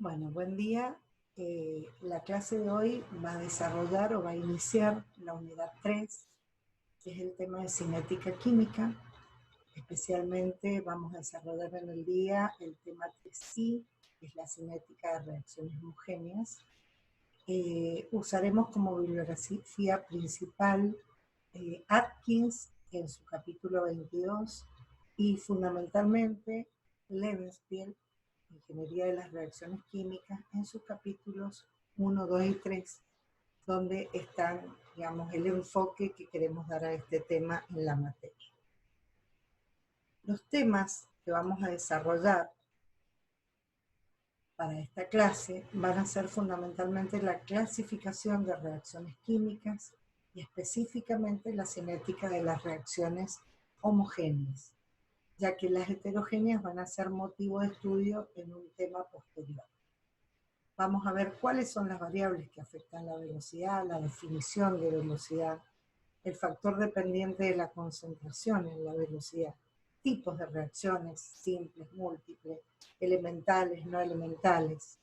Bueno, buen día. La clase de hoy va a desarrollar o va a iniciar la unidad 3, que es el tema de cinética química. Especialmente vamos a desarrollar en el día el tema 3I, que es la cinética de reacciones homogéneas. Usaremos como bibliografía principal Atkins en su capítulo 22 y fundamentalmente Levenspiel, Ingeniería de las Reacciones Químicas, en sus capítulos 1, 2 y 3, donde están, digamos, el enfoque que queremos dar a este tema en la materia. Los temas que vamos a desarrollar para esta clase van a ser fundamentalmente la clasificación de reacciones químicas y específicamente la cinética de las reacciones homogéneas, ya que las heterogéneas van a ser motivo de estudio en un tema posterior. Vamos a ver cuáles son las variables que afectan la velocidad, la definición de velocidad, el factor dependiente de la concentración en la velocidad, tipos de reacciones simples, múltiples, elementales, no elementales.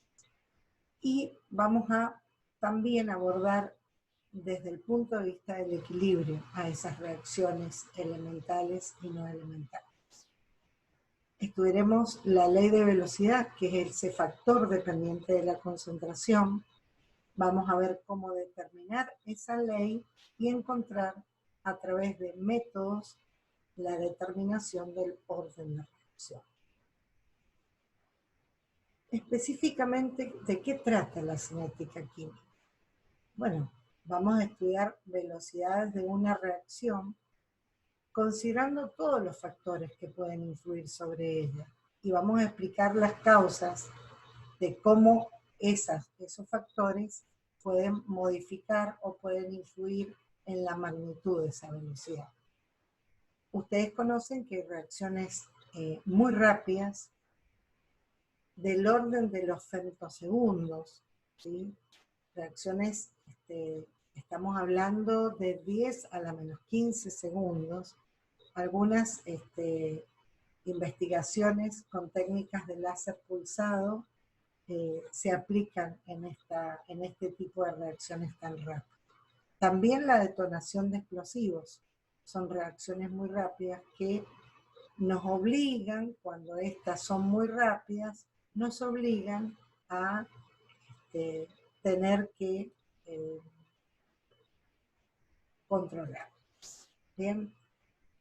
Y vamos a también abordar desde el punto de vista del equilibrio a esas reacciones elementales y no elementales. Estudiaremos la ley de velocidad, que es ese factor dependiente de la concentración. Vamos a ver cómo determinar esa ley y encontrar a través de métodos la determinación del orden de reacción. Específicamente, ¿de qué trata la cinética química? Bueno, vamos a estudiar velocidades de una reacción considerando todos los factores que pueden influir sobre ella. Y vamos a explicar las causas de cómo esos factores pueden modificar o pueden influir en la magnitud de esa velocidad. Ustedes conocen que hay reacciones muy rápidas, del orden de los femtosegundos, ¿sí? Reacciones, estamos hablando de 10 a la menos 15 segundos. Algunas investigaciones con técnicas de láser pulsado se aplican en este tipo de reacciones tan rápidas. También la detonación de explosivos son reacciones muy rápidas que nos obligan, cuando estas son muy rápidas, nos obligan a tener que controlar. Bien.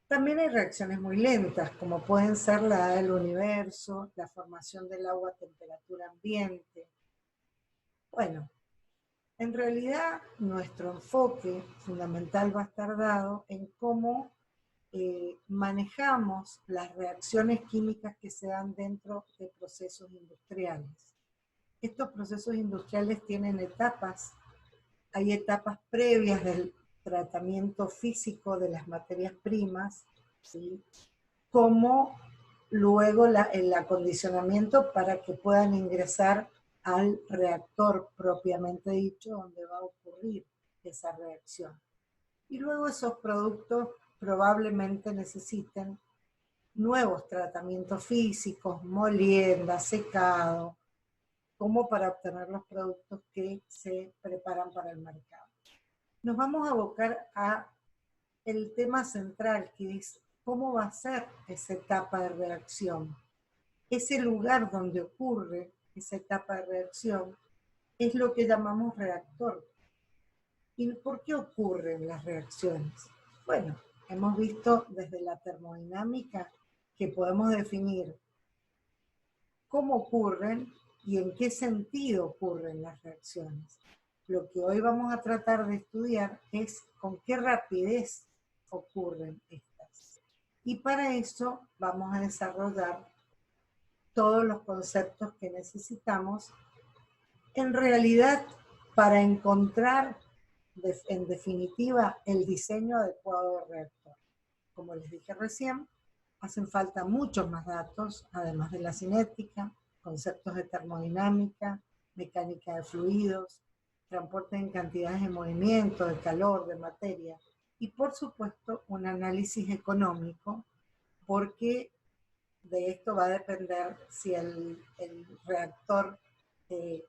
También hay reacciones muy lentas, como pueden ser la del universo, la formación del agua a temperatura ambiente. Bueno, en realidad nuestro enfoque fundamental va a estar dado en cómo manejamos las reacciones químicas que se dan dentro de procesos industriales. Estos procesos industriales tienen etapas. Hay etapas previas del tratamiento físico de las materias primas, ¿sí? Como luego el acondicionamiento para que puedan ingresar al reactor propiamente dicho, donde va a ocurrir esa reacción. Y luego esos productos probablemente necesiten nuevos tratamientos físicos, molienda, secado, como para obtener los productos que se preparan para el mercado. Nos vamos a abocar a el tema central, que es cómo va a ser esa etapa de reacción. Ese lugar donde ocurre esa etapa de reacción es lo que llamamos reactor. ¿Y por qué ocurren las reacciones? Bueno, hemos visto desde la termodinámica que podemos definir cómo ocurren y en qué sentido ocurren las reacciones. Lo que hoy vamos a tratar de estudiar es con qué rapidez ocurren estas. Y para eso vamos a desarrollar todos los conceptos que necesitamos, en realidad, para encontrar, en definitiva, el diseño adecuado del reactor. Como les dije recién, hacen falta muchos más datos, además de la cinética, conceptos de termodinámica, mecánica de fluidos, transporte en cantidades de movimiento, de calor, de materia, y por supuesto un análisis económico, porque de esto va a depender si el reactor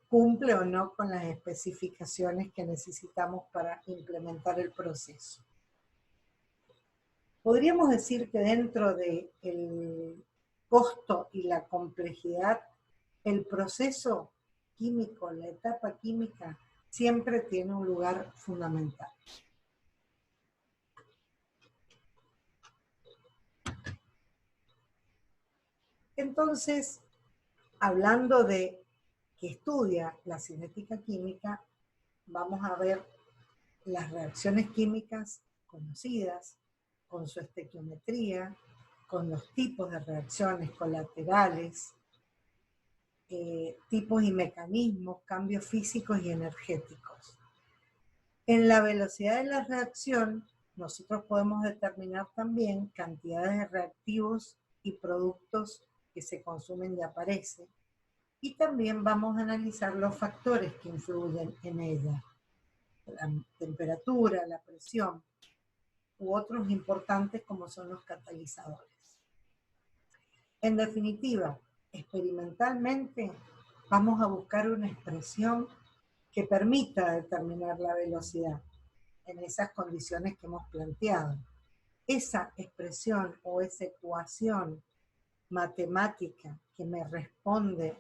cumple o no con las especificaciones que necesitamos para implementar el proceso. Podríamos decir que dentro del costo y la complejidad, el proceso químico, la etapa química, siempre tiene un lugar fundamental. Entonces, hablando de que estudia la cinética química, vamos a ver las reacciones químicas conocidas, con su estequiometría, con los tipos de reacciones colaterales, tipos y mecanismos, cambios físicos y energéticos. En la velocidad de la reacción, nosotros podemos determinar también cantidades de reactivos y productos que se consumen y aparecen. Y también vamos a analizar los factores que influyen en ella. La temperatura, la presión, u otros importantes como son los catalizadores. En definitiva, experimentalmente vamos a buscar una expresión que permita determinar la velocidad en esas condiciones que hemos planteado. Esa expresión o esa ecuación matemática que me responde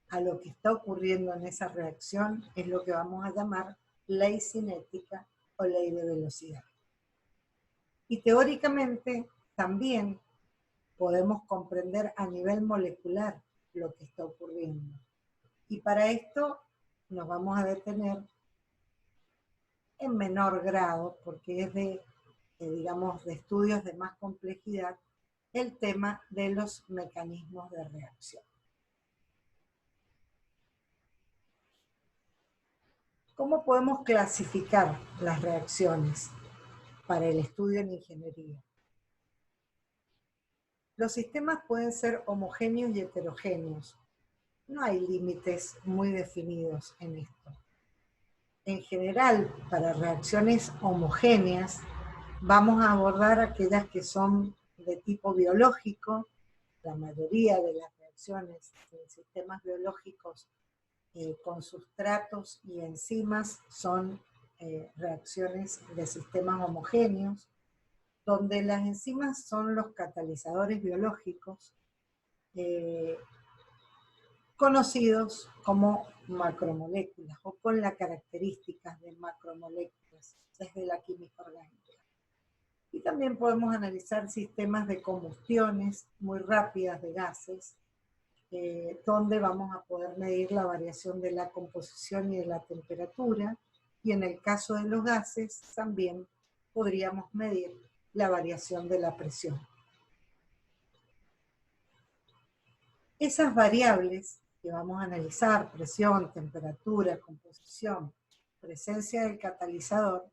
a lo que está ocurriendo en esa reacción es lo que vamos a llamar ley cinética o ley de velocidad. Y teóricamente también podemos comprender a nivel molecular lo que está ocurriendo. Y para esto nos vamos a detener en menor grado, porque es digamos, de estudios de más complejidad, el tema de los mecanismos de reacción. ¿Cómo podemos clasificar las reacciones para el estudio en ingeniería? Los sistemas pueden ser homogéneos y heterogéneos. No hay límites muy definidos en esto. En general, para reacciones homogéneas, vamos a abordar aquellas que son de tipo biológico. La mayoría de las reacciones en sistemas biológicos con sustratos y enzimas son reacciones de sistemas homogéneos, donde las enzimas son los catalizadores biológicos conocidos como macromoléculas o con las características de macromoléculas desde la química orgánica. Y también podemos analizar sistemas de combustiones muy rápidas de gases, donde vamos a poder medir la variación de la composición y de la temperatura, y en el caso de los gases también podríamos medir la variación de la presión. Esas variables que vamos a analizar, presión, temperatura, composición, presencia del catalizador,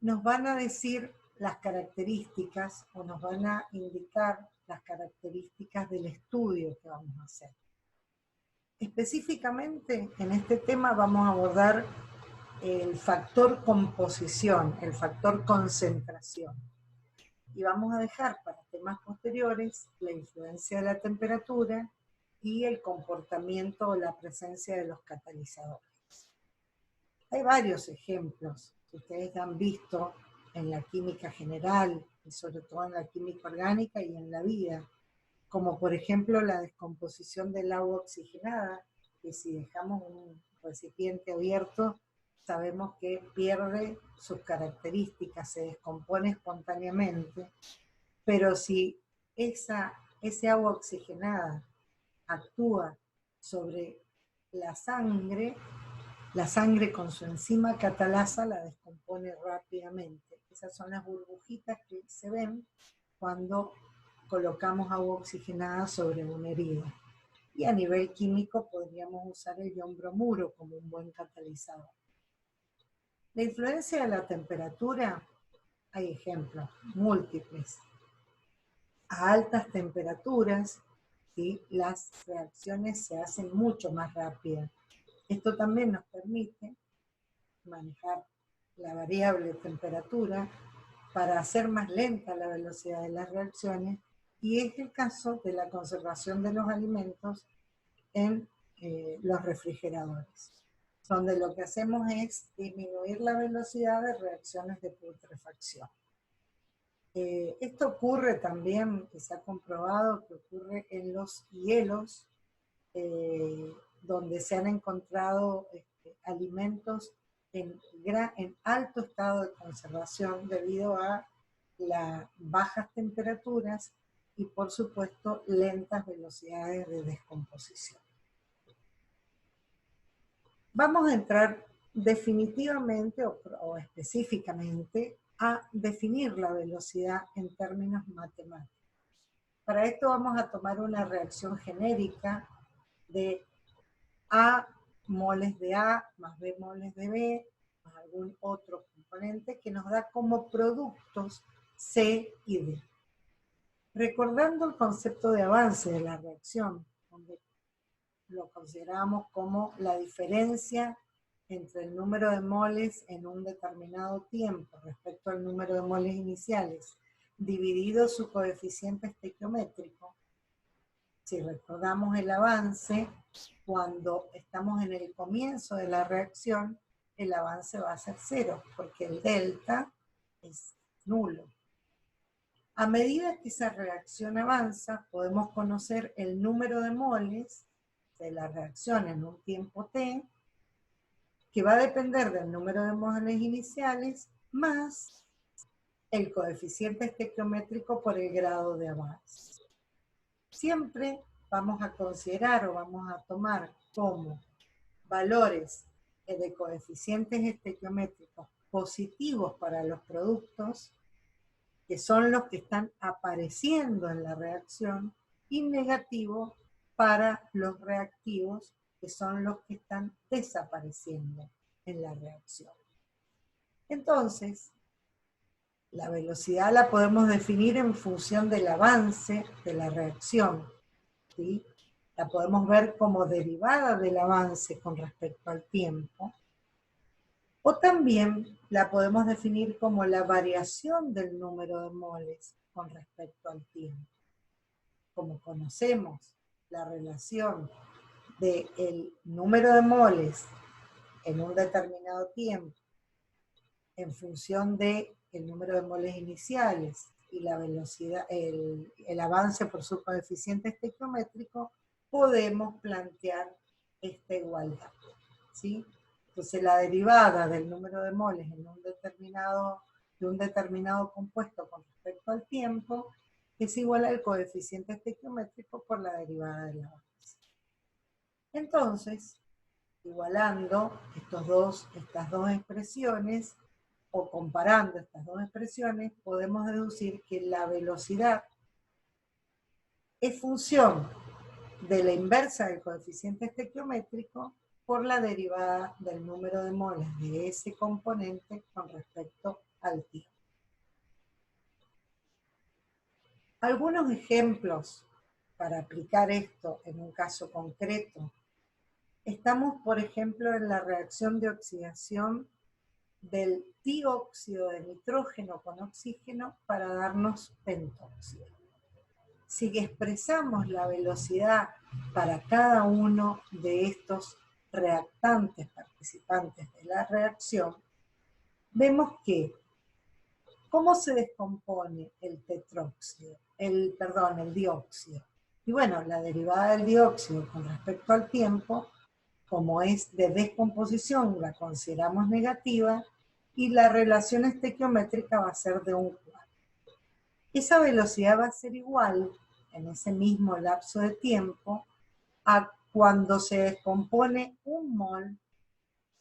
nos van a decir las características o nos van a indicar las características del estudio que vamos a hacer. Específicamente en este tema vamos a abordar el factor composición, el factor concentración. Y vamos a dejar para temas posteriores la influencia de la temperatura y el comportamiento o la presencia de los catalizadores. Hay varios ejemplos que ustedes han visto en la química general y sobre todo en la química orgánica y en la vida, como por ejemplo la descomposición del agua oxigenada, que si dejamos un recipiente abierto, sabemos que pierde sus características, se descompone espontáneamente, pero si ese agua oxigenada actúa sobre la sangre con su enzima catalasa la descompone rápidamente. Esas son las burbujitas que se ven cuando colocamos agua oxigenada sobre una herida. Y a nivel químico podríamos usar el ion bromuro como un buen catalizador. La influencia de la temperatura, hay ejemplos múltiples. A altas temperaturas, ¿sí?, las reacciones se hacen mucho más rápidas. Esto también nos permite manejar la variable temperatura para hacer más lenta la velocidad de las reacciones, y es el caso de la conservación de los alimentos en los refrigeradores, donde lo que hacemos es disminuir la velocidad de reacciones de putrefacción. Esto ocurre también, que se ha comprobado que ocurre en los hielos, donde se han encontrado alimentos en alto estado de conservación debido a las bajas temperaturas y, por supuesto, lentas velocidades de descomposición. Vamos a entrar definitivamente o específicamente a definir la velocidad en términos matemáticos. Para esto vamos a tomar una reacción genérica de A moles de A más B moles de B más algún otro componente que nos da como productos C y D. Recordando el concepto de avance de la reacción, donde lo consideramos como la diferencia entre el número de moles en un determinado tiempo respecto al número de moles iniciales, dividido su coeficiente estequiométrico. Si recordamos el avance, cuando estamos en el comienzo de la reacción, el avance va a ser 0, porque el delta es nulo. A medida que esa reacción avanza, podemos conocer el número de moles de la reacción en un tiempo t, que va a depender del número de moles iniciales, más el coeficiente estequiométrico por el grado de avance. Siempre vamos a considerar o vamos a tomar como valores de coeficientes estequiométricos positivos para los productos, que son los que están apareciendo en la reacción, y negativos para los reactivos, que son los que están desapareciendo en la reacción. Entonces, la velocidad la podemos definir en función del avance de la reacción, ¿sí? La podemos ver como derivada del avance con respecto al tiempo, o también la podemos definir como la variación del número de moles con respecto al tiempo. Como conocemos la relación del número de moles en un determinado tiempo en función del número de moles iniciales y la velocidad, el avance por su coeficiente estequiométrico, podemos plantear esta igualdad, ¿sí? Entonces la derivada del número de moles en de un determinado compuesto con respecto al tiempo es igual al coeficiente estequiométrico por la derivada del avance. Entonces, igualando estas dos expresiones, o comparando estas dos expresiones, podemos deducir que la velocidad es función de la inversa del coeficiente estequiométrico por la derivada del número de moles de ese componente con respecto al tiempo. Algunos ejemplos para aplicar esto en un caso concreto. Estamos, por ejemplo, en la reacción de oxidación del dióxido de nitrógeno con oxígeno para darnos pentóxido. Si expresamos la velocidad para cada uno de estos reactantes participantes de la reacción, vemos que ¿cómo se descompone el tetróxido? El dióxido. Y bueno, la derivada del dióxido con respecto al tiempo, como es de descomposición, la consideramos negativa, y la relación estequiométrica va a ser de 1/4. Esa velocidad va a ser igual, en ese mismo lapso de tiempo, a cuando se descompone un mol,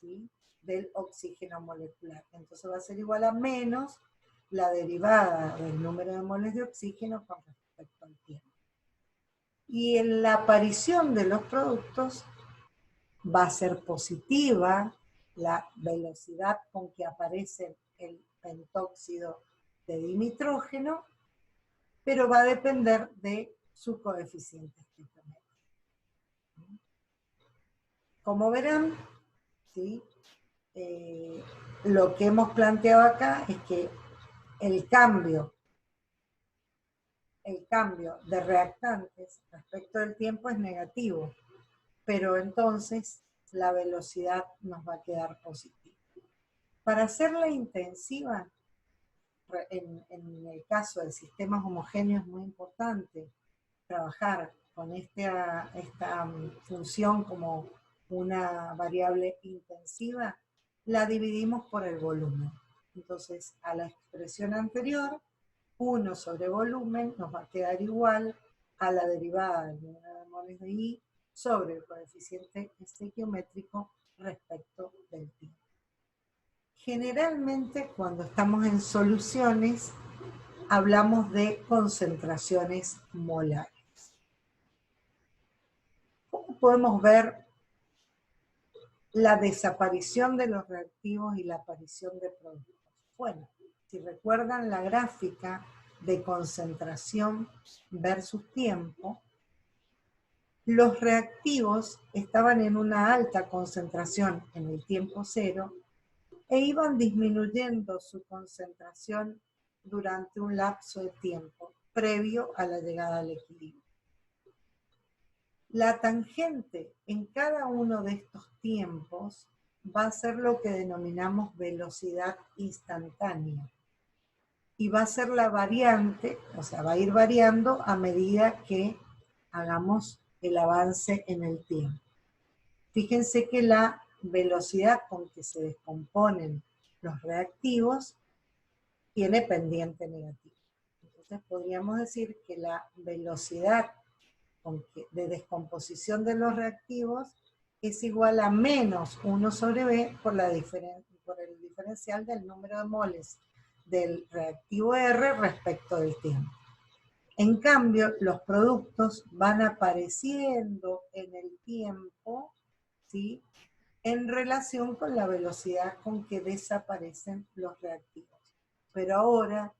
¿sí?, del oxígeno molecular. Entonces va a ser igual a menos la derivada del número de moles de oxígeno con respecto al tiempo. Y en la aparición de los productos va a ser positiva la velocidad con que aparece el pentóxido de dinitrógeno, pero va a depender de su coeficiente estequiométrico. Como verán, ¿sí?, lo que hemos planteado acá es que el cambio de reactantes respecto del tiempo es negativo. pero entonces la velocidad nos va a quedar positiva. Para hacerla intensiva, en el caso de sistemas homogéneos es muy importante trabajar con esta función como una variable intensiva, la dividimos por el volumen. Entonces, a la expresión anterior, 1 sobre volumen nos va a quedar igual a la derivada del número de moles de I sobre el coeficiente estequiométrico respecto del tiempo. Generalmente, cuando estamos en soluciones, hablamos de concentraciones molares. ¿Cómo podemos ver la desaparición de los reactivos y la aparición de productos? Bueno, si recuerdan la gráfica de concentración versus tiempo, los reactivos estaban en una alta concentración en el tiempo cero e iban disminuyendo su concentración durante un lapso de tiempo previo a la llegada al equilibrio. La tangente en cada uno de estos tiempos va a ser lo que denominamos velocidad instantánea. Y va a ser la variante, o sea, va a ir variando a medida que hagamos el avance en el tiempo. Fíjense que la velocidad con que se descomponen los reactivos tiene pendiente negativa. Entonces podríamos decir que la velocidad de descomposición de los reactivos es igual a menos 1 sobre B por el diferencial del número de moles del reactivo R respecto del tiempo. En cambio, los productos van apareciendo en el tiempo, ¿sí?, en relación con la velocidad con que desaparecen los reactivos. Pero ahora,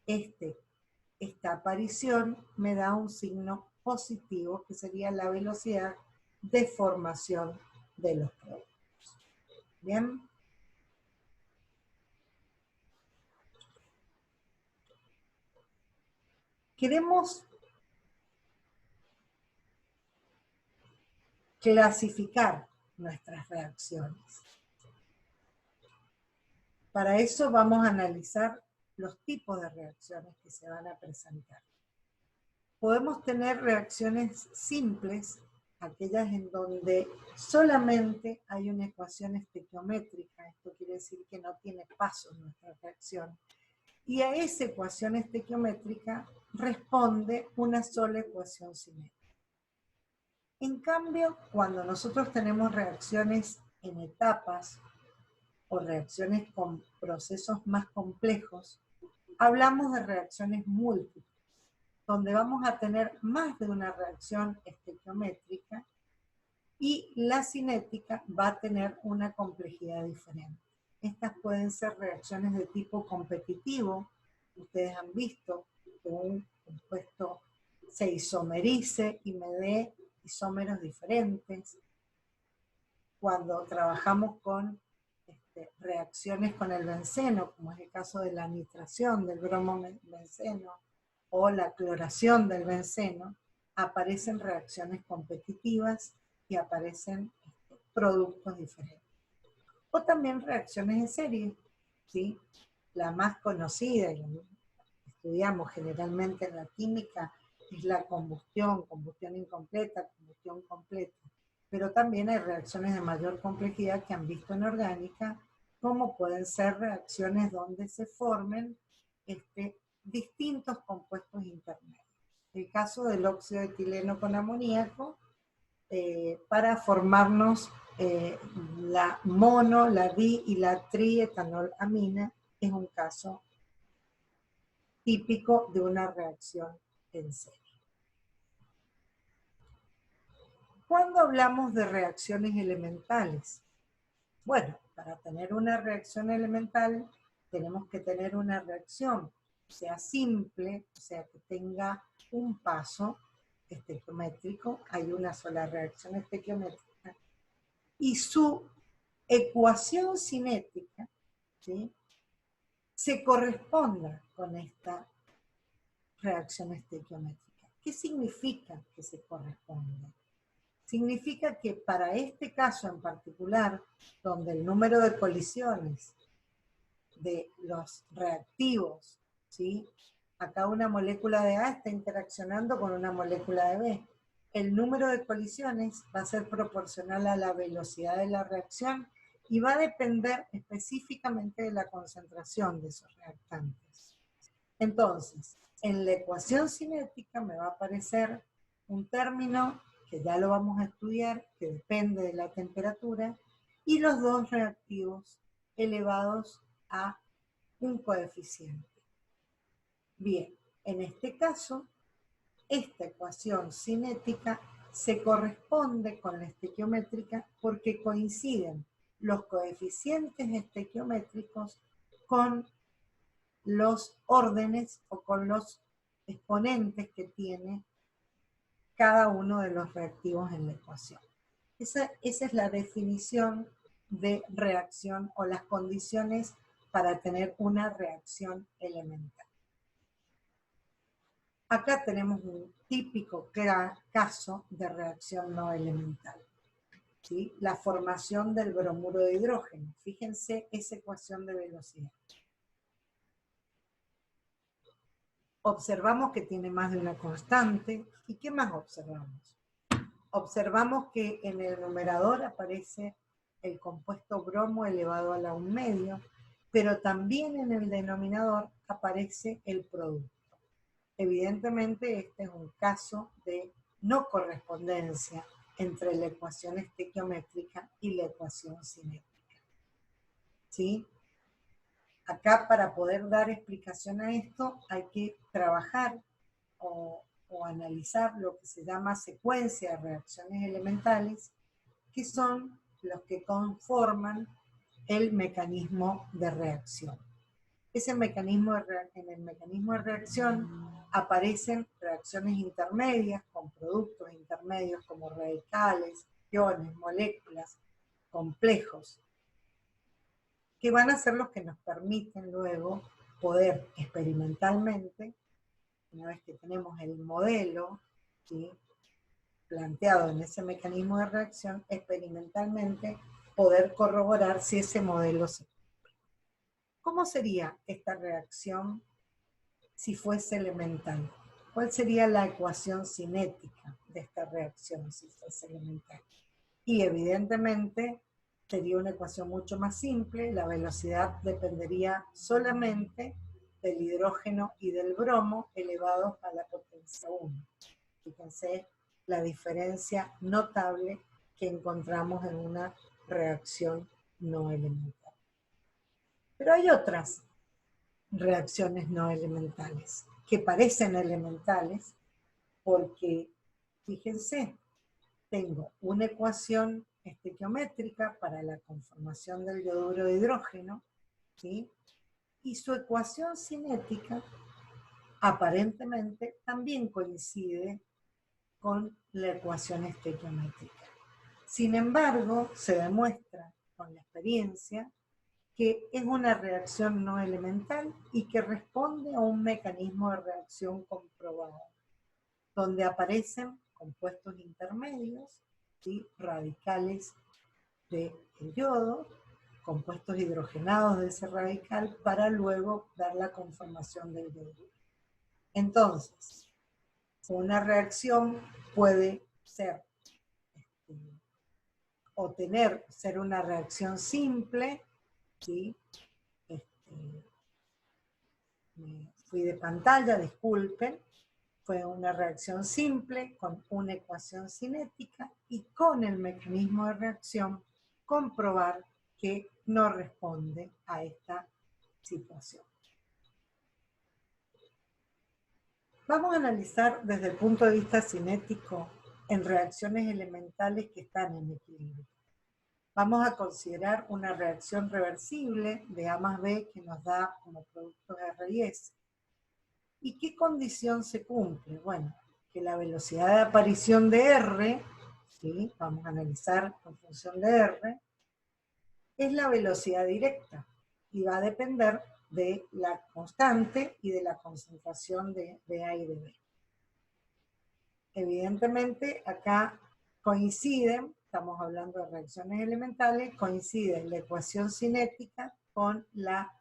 esta aparición me da un signo positivo, que sería la velocidad de formación de los productos. ¿Bien? Queremos clasificar nuestras reacciones. Para eso vamos a analizar los tipos de reacciones que se van a presentar. Podemos tener reacciones simples, aquellas en donde solamente hay una ecuación estequiométrica. Esto quiere decir que no tiene pasos nuestra reacción. Y a esa ecuación estequiométrica responde una sola ecuación cinética. En cambio, cuando nosotros tenemos reacciones en etapas o reacciones con procesos más complejos, hablamos de reacciones múltiples, donde vamos a tener más de una reacción estequiométrica y la cinética va a tener una complejidad diferente. Estas pueden ser reacciones de tipo competitivo. Ustedes han visto que un compuesto se isomerice y me dé isómeros diferentes. Cuando trabajamos con reacciones con el benceno, como es el caso de la nitración del bromobenceno o la cloración del benceno, aparecen reacciones competitivas y aparecen productos diferentes. O también reacciones en serie, ¿sí? La más conocida, y la estudiamos generalmente en la química, es la combustión incompleta, combustión completa. Pero también hay reacciones de mayor complejidad que han visto en orgánica, como pueden ser reacciones donde se formen distintos compuestos intermedios. El caso del óxido de etileno con amoníaco, para formarnos la mono, la di y la trietanolamina, es un caso típico de una reacción en serie. ¿Cuándo hablamos de reacciones elementales? Bueno, para tener una reacción elemental tenemos que tener una reacción, sea simple, o sea que tenga un paso estequiométrico, hay una sola reacción estequiométrica, y su ecuación cinética, ¿sí?, se corresponda con esta reacción estequiométrica. ¿Qué significa que se corresponda? Significa que para este caso en particular, donde el número de colisiones de los reactivos, ¿sí? Acá una molécula de A está interaccionando con una molécula de B. El número de colisiones va a ser proporcional a la velocidad de la reacción y va a depender específicamente de la concentración de esos reactantes. Entonces, en la ecuación cinética me va a aparecer un término que ya lo vamos a estudiar, que depende de la temperatura, y los dos reactivos elevados a un coeficiente. Bien, en este caso, esta ecuación cinética se corresponde con la estequiométrica porque coinciden los coeficientes estequiométricos con los órdenes o con los exponentes que tiene cada uno de los reactivos en la ecuación. Esa es la definición de reacción o las condiciones para tener una reacción elemental. Acá tenemos un típico caso de reacción no elemental, ¿sí? La formación del bromuro de hidrógeno. Fíjense esa ecuación de velocidad. Observamos que tiene más de una constante. ¿Y qué más observamos? Observamos que en el numerador aparece el compuesto bromo elevado a la 1/2, pero también en el denominador aparece el producto. Evidentemente este es un caso de no correspondencia entre la ecuación estequiométrica y la ecuación cinética. ¿Sí? Acá para poder dar explicación a esto hay que trabajar o analizar lo que se llama secuencia de reacciones elementales, que son los que conforman el mecanismo de reacción. En el mecanismo de reacción aparecen reacciones intermedias con productos intermedios como radicales, iones, moléculas, complejos, que van a ser los que nos permiten luego poder experimentalmente, una vez que tenemos el modelo, ¿sí?, planteado en ese mecanismo de reacción, experimentalmente poder corroborar si ese modelo se cumple. ¿Cómo sería esta reacción si fuese elemental? ¿Cuál sería la ecuación cinética de esta reacción si fuese elemental? Y evidentemente sería una ecuación mucho más simple, la velocidad dependería solamente del hidrógeno y del bromo elevados a la potencia 1. Fíjense la diferencia notable que encontramos en una reacción no elemental. Pero hay otras reacciones no elementales que parecen elementales porque, fíjense, tengo una ecuación estequiométrica para la conformación del yoduro de hidrógeno, ¿sí?, y su ecuación cinética aparentemente también coincide con la ecuación estequiométrica. Sin embargo, se demuestra con la experiencia que es una reacción no elemental y que responde a un mecanismo de reacción comprobado, donde aparecen compuestos intermedios, ¿sí?, radicales del yodo, compuestos hidrogenados de ese radical, para luego dar la conformación del yoduro. Entonces, una reacción puede ser ser una reacción simple, ¿sí? Me fui de pantalla, disculpen. Fue una reacción simple con una ecuación cinética y con el mecanismo de reacción comprobar que no responde a esta situación. Vamos a analizar desde el punto de vista cinético en reacciones elementales que están en equilibrio. Vamos a considerar una reacción reversible de A más B que nos da como productos R y S. ¿Y qué condición se cumple? Bueno, que la velocidad de aparición de R, ¿sí?, vamos a analizar en función de R, es la velocidad directa y va a depender de la constante y de la concentración de A y de B. Evidentemente, acá coinciden, estamos hablando de reacciones elementales, coincide la ecuación cinética con la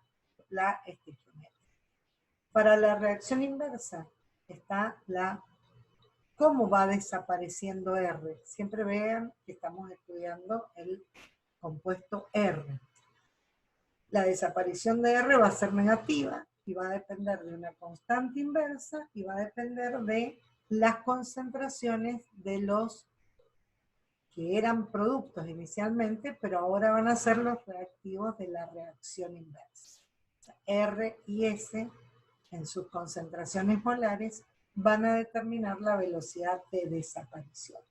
estequiométrica. Para la reacción inversa está cómo va desapareciendo R. Siempre vean que estamos estudiando el compuesto R. La desaparición de R va a ser negativa y va a depender de una constante inversa y va a depender de las concentraciones de los que eran productos inicialmente, pero ahora van a ser los reactivos de la reacción inversa. O sea, R y S en sus concentraciones molares van a determinar la velocidad de desaparición.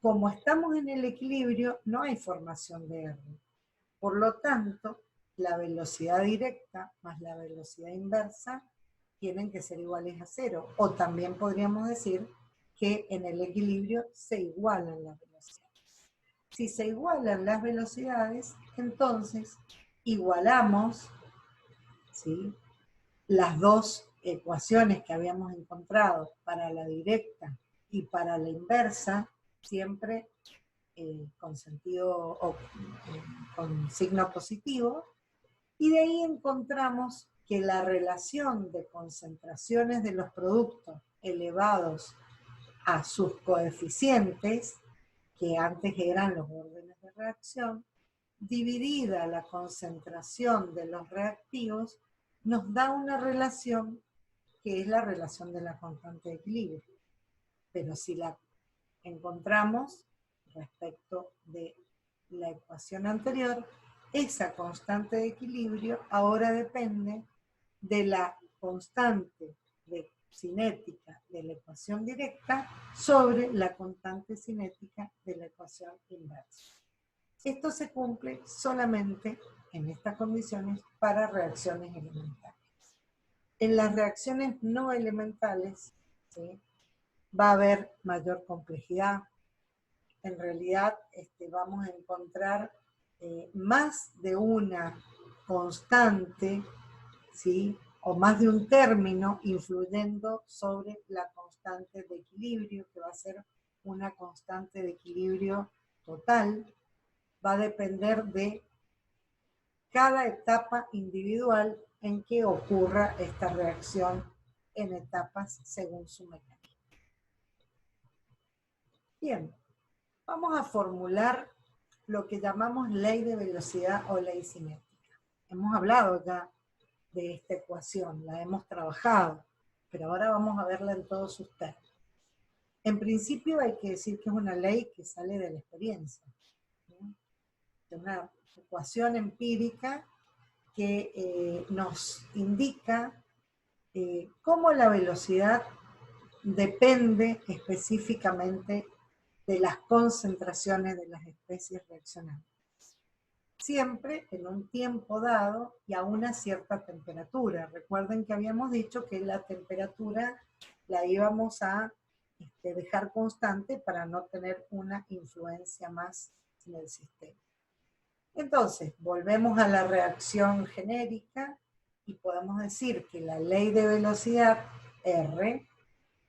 Como estamos en el equilibrio, no hay formación de R. Por lo tanto, la velocidad directa más la velocidad inversa tienen que ser iguales a cero. O también podríamos decir que en el equilibrio se igualan las velocidades. Si se igualan las velocidades, entonces igualamos, ¿sí?, las dos ecuaciones que habíamos encontrado para la directa y para la inversa, siempre con sentido o con signo positivo, y de ahí encontramos que la relación de concentraciones de los productos elevados a sus coeficientes, que antes eran los órdenes de reacción, dividida la concentración de los reactivos, nos da una relación que es la relación de la constante de equilibrio. Pero si la encontramos respecto de la ecuación anterior, esa constante de equilibrio ahora depende de la constante de cinética de la ecuación directa sobre la constante cinética de la ecuación inversa. Esto se cumple solamente en estas condiciones para reacciones elementales. En las reacciones no elementales, ¿sí?, va a haber mayor complejidad. En realidad vamos a encontrar más de una constante, ¿sí?, o más de un término influyendo sobre la constante de equilibrio, que va a ser una constante de equilibrio total. Va a depender de cada etapa individual en que ocurra esta reacción en etapas según su mecanismo. Bien, vamos a formular lo que llamamos ley de velocidad o ley cinética. Hemos hablado ya de esta ecuación, la hemos trabajado, pero ahora vamos a verla en todos sus términos. En principio hay que decir que es una ley que sale de la experiencia, ¿no?, de una ecuación empírica que nos indica cómo la velocidad depende específicamente de las concentraciones de las especies reaccionantes. Siempre en un tiempo dado y a una cierta temperatura. Recuerden que habíamos dicho que la temperatura la íbamos a dejar constante para no tener una influencia más en el sistema. Entonces, volvemos a la reacción genérica y podemos decir que la ley de velocidad R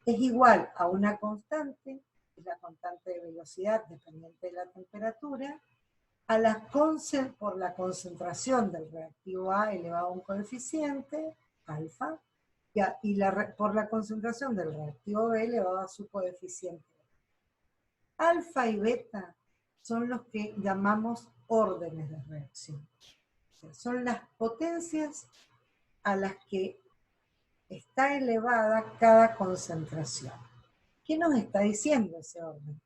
es igual a una constante, es la constante de velocidad dependiente de la temperatura, por la concentración del reactivo A elevado a un coeficiente, alfa, y por la concentración del reactivo B elevado a su coeficiente. Alfa y beta son los que llamamos órdenes de reacción. O sea, son las potencias a las que está elevada cada concentración. ¿Qué nos está diciendo ese orden?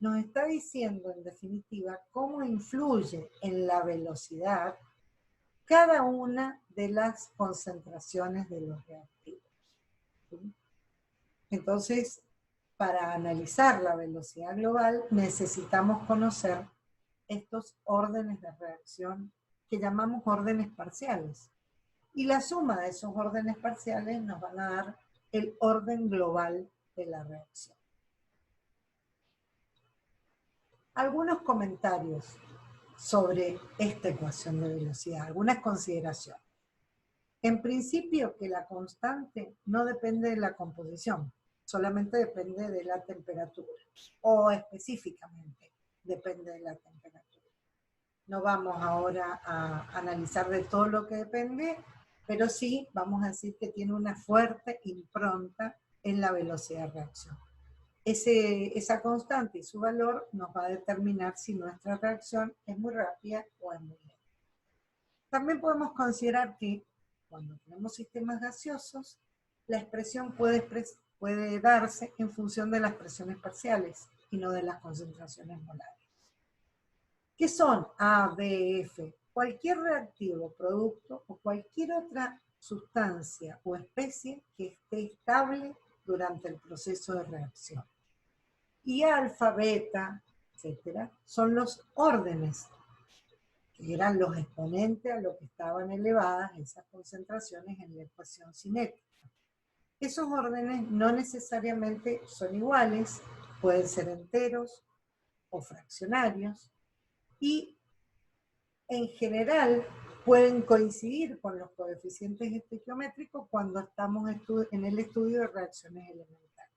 Nos está diciendo, en definitiva, cómo influye en la velocidad cada una de las concentraciones de los reactivos. ¿Sí? Entonces, para analizar la velocidad global, necesitamos conocer estos órdenes de reacción que llamamos órdenes parciales. Y la suma de esos órdenes parciales nos van a dar el orden global de la reacción. Algunos comentarios sobre esta ecuación de velocidad, algunas consideraciones. En principio, que la constante no depende de la composición, solamente depende de la temperatura, o específicamente depende de la temperatura. No vamos ahora a analizar de todo lo que depende, pero sí vamos a decir que tiene una fuerte impronta en la velocidad de reacción. Esa constante y su valor nos va a determinar si nuestra reacción es muy rápida o es muy lenta. También podemos considerar que cuando tenemos sistemas gaseosos, la expresión puede darse en función de las presiones parciales y no de las concentraciones molares. ¿Qué son A, B, F? Cualquier reactivo, producto o cualquier otra sustancia o especie que esté estable durante el proceso de reacción. Y alfa, beta, etcétera, son los órdenes, que eran los exponentes a lo que estaban elevadas esas concentraciones en la ecuación cinética. Esos órdenes no necesariamente son iguales, pueden ser enteros o fraccionarios, y en general pueden coincidir con los coeficientes estequiométricos cuando estamos en el estudio de reacciones elementales.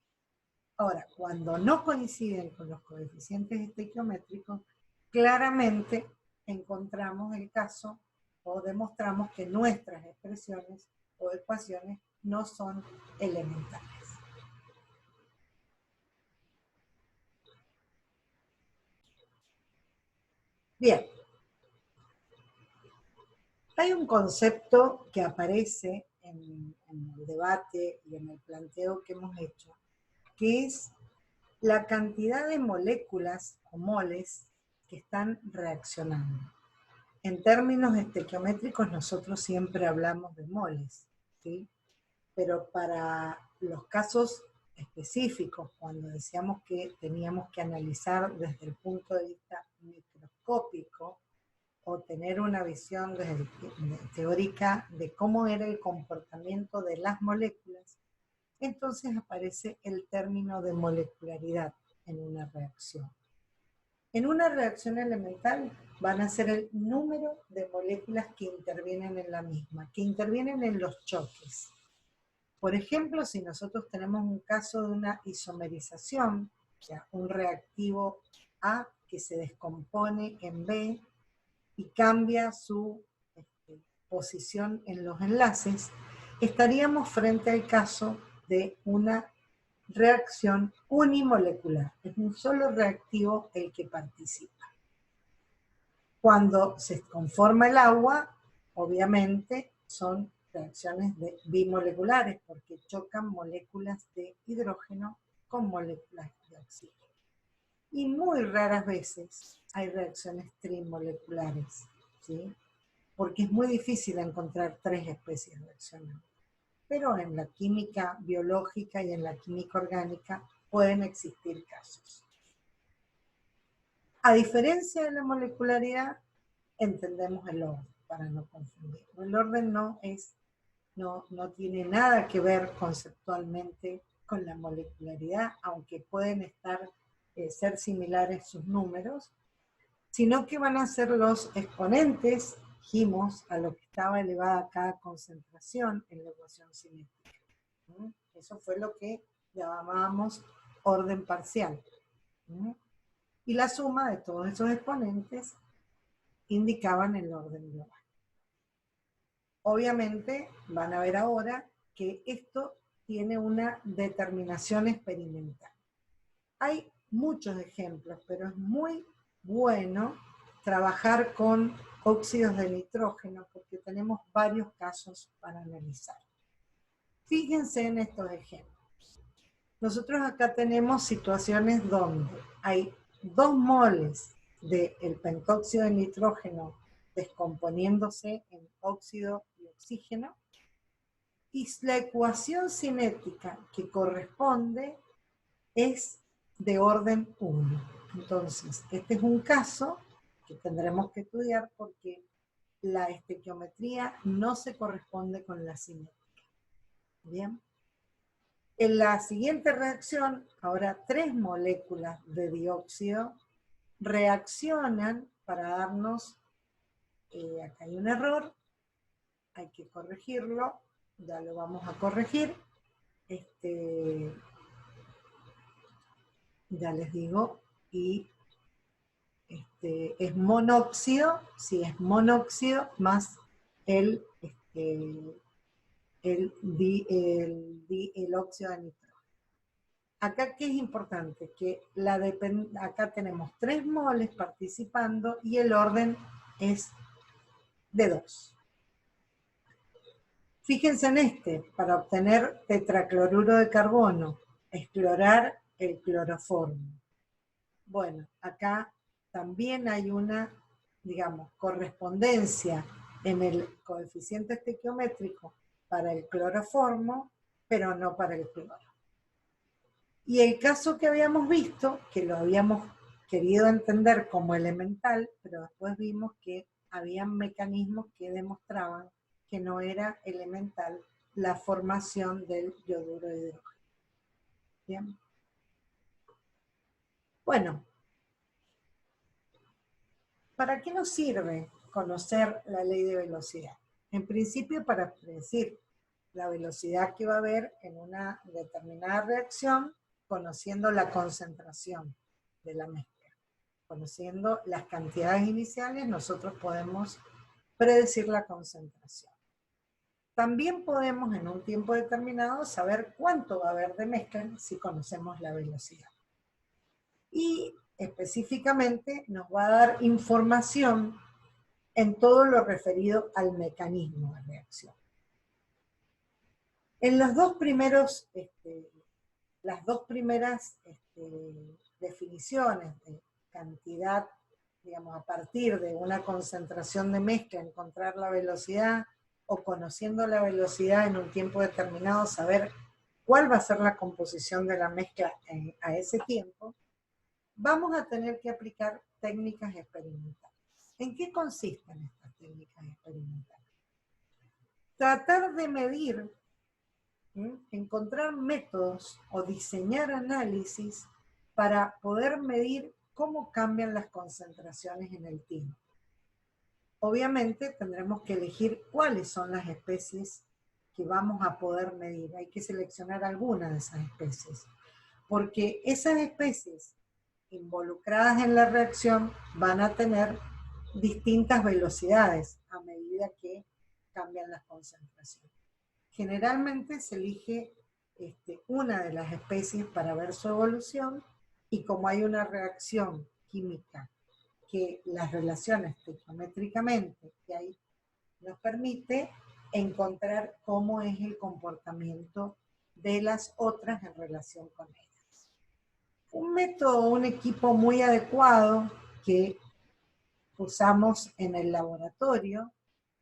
Ahora, cuando no coinciden con los coeficientes estequiométricos, claramente encontramos el caso o demostramos que nuestras expresiones o ecuaciones no son elementales. Bien. Hay un concepto que aparece en el debate y en el planteo que hemos hecho, que es la cantidad de moléculas o moles que están reaccionando. En términos estequiométricos nosotros siempre hablamos de moles, ¿sí? Pero para los casos específicos, cuando decíamos que teníamos que analizar desde el punto de vista microscópico, o tener una visión teórica de cómo era el comportamiento de las moléculas, entonces aparece el término de molecularidad en una reacción. En una reacción elemental van a ser el número de moléculas que intervienen en la misma, que intervienen en los choques. Por ejemplo, si nosotros tenemos un caso de una isomerización, o sea, un reactivo A que se descompone en B, y cambia su posición en los enlaces, estaríamos frente al caso de una reacción unimolecular. Es un solo reactivo el que participa. Cuando se conforma el agua, obviamente son reacciones bimoleculares porque chocan moléculas de hidrógeno con moléculas de oxígeno. Y muy raras veces hay reacciones trimoleculares, ¿sí? Porque es muy difícil encontrar 3 especies reaccionando. Pero en la química biológica y en la química orgánica pueden existir casos. A diferencia de la molecularidad, entendemos el orden, para no confundir. El orden no tiene nada que ver conceptualmente con la molecularidad, aunque pueden ser similares sus números, sino que van a ser los exponentes, dijimos, a lo que estaba elevada cada concentración en la ecuación cinética. Eso fue lo que llamábamos orden parcial. Y la suma de todos esos exponentes indicaban el orden global. Obviamente van a ver ahora que esto tiene una determinación experimental. Hay muchos ejemplos, pero es muy bueno trabajar con óxidos de nitrógeno porque tenemos varios casos para analizar. Fíjense en estos ejemplos. Nosotros acá tenemos situaciones donde hay 2 moles del pentóxido de nitrógeno descomponiéndose en óxido y oxígeno, y la ecuación cinética que corresponde es de orden 1. Entonces, este es un caso que tendremos que estudiar porque la estequiometría no se corresponde con la cinética. Bien. En la siguiente reacción, ahora 3 moléculas de dióxido reaccionan para darnos, acá hay un error, hay que corregirlo, ya lo vamos a corregir. ya les digo, y es monóxido, si es monóxido, más el, el óxido de nitrógeno. Acá, ¿qué es importante? Que acá tenemos 3 moles participando y el orden es de 2. Fíjense en para obtener tetracloruro de carbono, explorar el cloroformo. Bueno, acá también hay una, digamos, correspondencia en el coeficiente estequiométrico para el cloroformo, pero no para el cloro. Y el caso que habíamos visto, que lo habíamos querido entender como elemental, pero después vimos que había mecanismos que demostraban que no era elemental la formación del yoduro de hidrógeno. ¿Bien? Bueno, ¿para qué nos sirve conocer la ley de velocidad? En principio para predecir la velocidad que va a haber en una determinada reacción, conociendo la concentración de la mezcla. Conociendo las cantidades iniciales, nosotros podemos predecir la concentración. También podemos en un tiempo determinado saber cuánto va a haber de mezcla si conocemos la velocidad. Y específicamente nos va a dar información en todo lo referido al mecanismo de reacción. En los dos primeros, las dos primeras definiciones de cantidad, digamos, a partir de una concentración de mezcla, encontrar la velocidad, o conociendo la velocidad en un tiempo determinado, saber cuál va a ser la composición de la mezcla a ese tiempo, vamos a tener que aplicar técnicas experimentales. ¿En qué consisten estas técnicas experimentales? Tratar de medir, encontrar métodos o diseñar análisis para poder medir cómo cambian las concentraciones en el tiempo. Obviamente tendremos que elegir cuáles son las especies que vamos a poder medir. Hay que seleccionar alguna de esas especies, porque esas especies involucradas en la reacción van a tener distintas velocidades a medida que cambian las concentraciones. Generalmente se elige una de las especies para ver su evolución, y como hay una reacción química que las relaciona estequiométricamente, que ahí nos permite encontrar cómo es el comportamiento de las otras en relación con ellas. Un método, un equipo muy adecuado que usamos en el laboratorio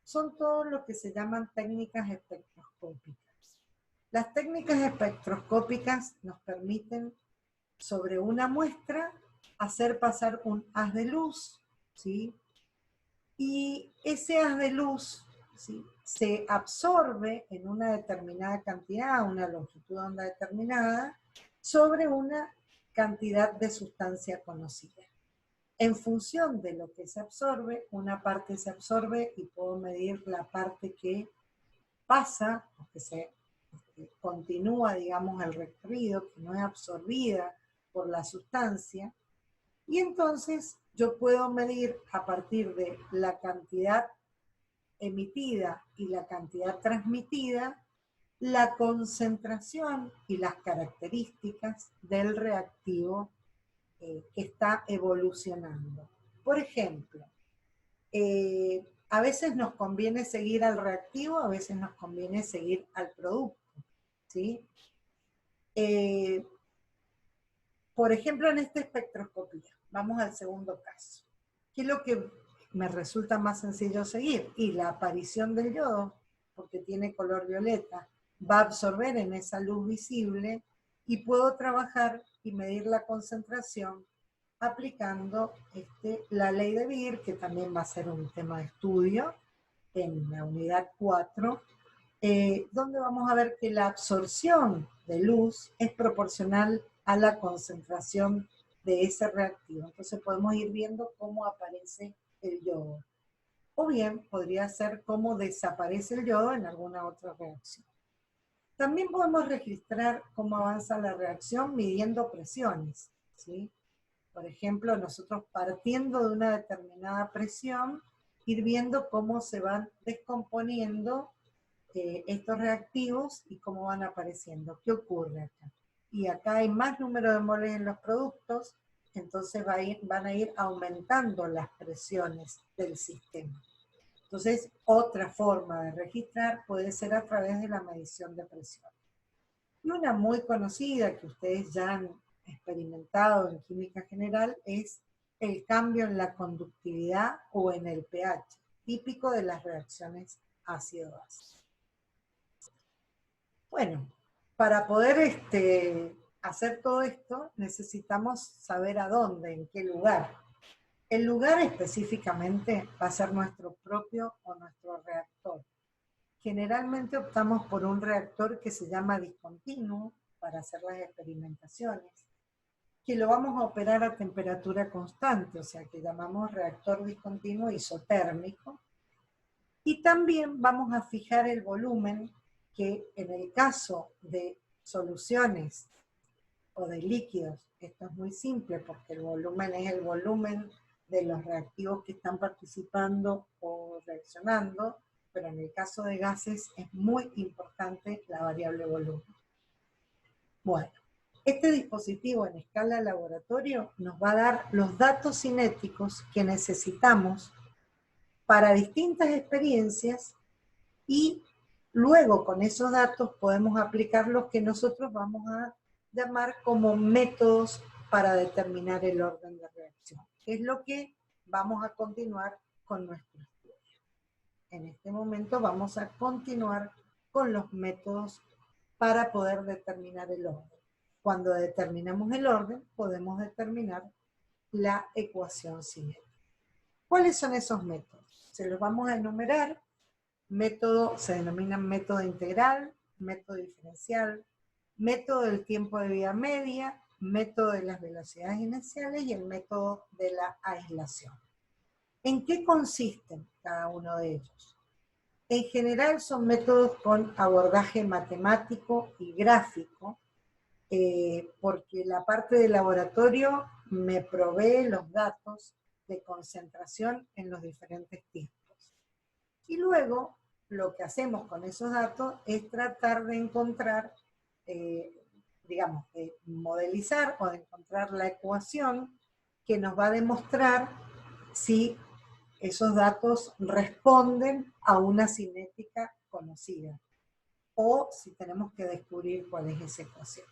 son todo lo que se llaman técnicas espectroscópicas. Las técnicas espectroscópicas nos permiten sobre una muestra hacer pasar un haz de luz, ¿sí? Y ese haz de luz, ¿sí?, se absorbe en una determinada cantidad, una longitud de onda determinada, sobre una cantidad de sustancia conocida. En función de lo que se absorbe, una parte se absorbe y puedo medir la parte que pasa, o que se continúa, digamos, el recorrido, que no es absorbida por la sustancia, y entonces yo puedo medir a partir de la cantidad emitida y la cantidad transmitida la concentración y las características del reactivo que está evolucionando. Por ejemplo, a veces nos conviene seguir al reactivo, a veces nos conviene seguir al producto, ¿sí? Por ejemplo, en esta espectroscopía, vamos al segundo caso. ¿Qué es lo que me resulta más sencillo seguir? Y la aparición del yodo, porque tiene color violeta, va a absorber en esa luz visible y puedo trabajar y medir la concentración aplicando la ley de Beer, que también va a ser un tema de estudio en la unidad 4, donde vamos a ver que la absorción de luz es proporcional a la concentración de ese reactivo. Entonces podemos ir viendo cómo aparece el yodo. O bien podría ser cómo desaparece el yodo en alguna otra reacción. También podemos registrar cómo avanza la reacción midiendo presiones, ¿sí? Por ejemplo, nosotros partiendo de una determinada presión, ir viendo cómo se van descomponiendo estos reactivos y cómo van apareciendo. ¿Qué ocurre acá? Y acá hay más número de moles en los productos, entonces van a ir aumentando las presiones del sistema. Entonces, otra forma de registrar puede ser a través de la medición de presión. Y una muy conocida que ustedes ya han experimentado en química general es el cambio en la conductividad o en el pH, típico de las reacciones ácido-base. Bueno, para poder hacer todo esto necesitamos saber a dónde, en qué lugar. El lugar específicamente va a ser nuestro propio o nuestro reactor. Generalmente optamos por un reactor que se llama discontinuo para hacer las experimentaciones, que lo vamos a operar a temperatura constante, o sea que llamamos reactor discontinuo isotérmico. Y también vamos a fijar el volumen, que en el caso de soluciones o de líquidos, esto es muy simple porque el volumen es el volumen de los reactivos que están participando o reaccionando, pero en el caso de gases es muy importante la variable volumen. Bueno, este dispositivo en escala laboratorio nos va a dar los datos cinéticos que necesitamos para distintas experiencias y luego con esos datos podemos aplicar los que nosotros vamos a llamar como métodos para determinar el orden de reacción. Es lo que vamos a continuar con nuestro estudio. En este momento vamos a continuar con los métodos para poder determinar el orden. Cuando determinamos el orden, podemos determinar la ecuación cinética. ¿Cuáles son esos métodos? Se los vamos a enumerar. Método, se denomina método integral, método diferencial, método del tiempo de vida media, método de las velocidades iniciales y el método de la aislación. ¿En qué consisten cada uno de ellos? En general son métodos con abordaje matemático y gráfico, porque la parte de laboratorio me provee los datos de concentración en los diferentes tiempos. Y luego, lo que hacemos con esos datos es tratar de encontrar, digamos, de modelizar o de encontrar la ecuación que nos va a demostrar si esos datos responden a una cinética conocida o si tenemos que descubrir cuál es esa ecuación.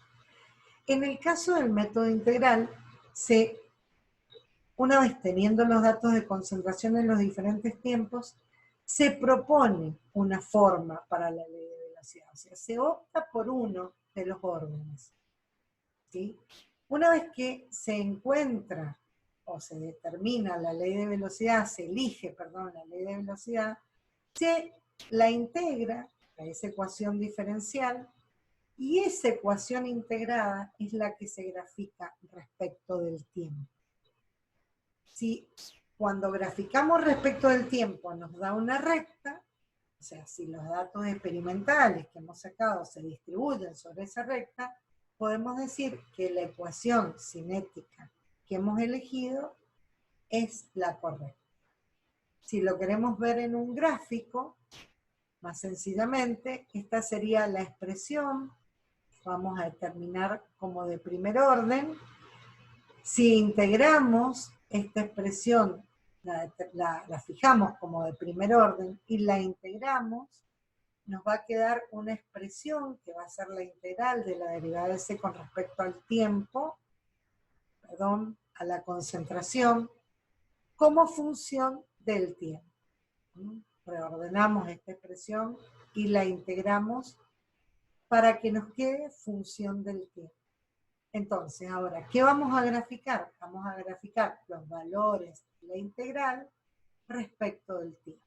En el caso del método integral, una vez teniendo los datos de concentración en los diferentes tiempos, se propone una forma para la ley de velocidad, o sea, se opta por uno de los órdenes, ¿sí? Una vez que se encuentra o se determina la ley de velocidad, se elige, perdón, la ley de velocidad, se la integra a esa ecuación diferencial y esa ecuación integrada es la que se grafica respecto del tiempo. Si cuando graficamos respecto del tiempo nos da una recta, o sea, si los datos experimentales que hemos sacado se distribuyen sobre esa recta, podemos decir que la ecuación cinética que hemos elegido es la correcta. Si lo queremos ver en un gráfico, más sencillamente, esta sería la expresión, vamos a determinar como de primer orden. Si integramos esta expresión, la fijamos como de primer orden y la integramos, nos va a quedar una expresión que va a ser la integral de la derivada de C con respecto al tiempo, perdón, a la concentración, como función del tiempo. Reordenamos esta expresión y la integramos para que nos quede función del tiempo. Entonces, ahora, ¿qué vamos a graficar? Vamos a graficar los valores de la integral respecto del tiempo.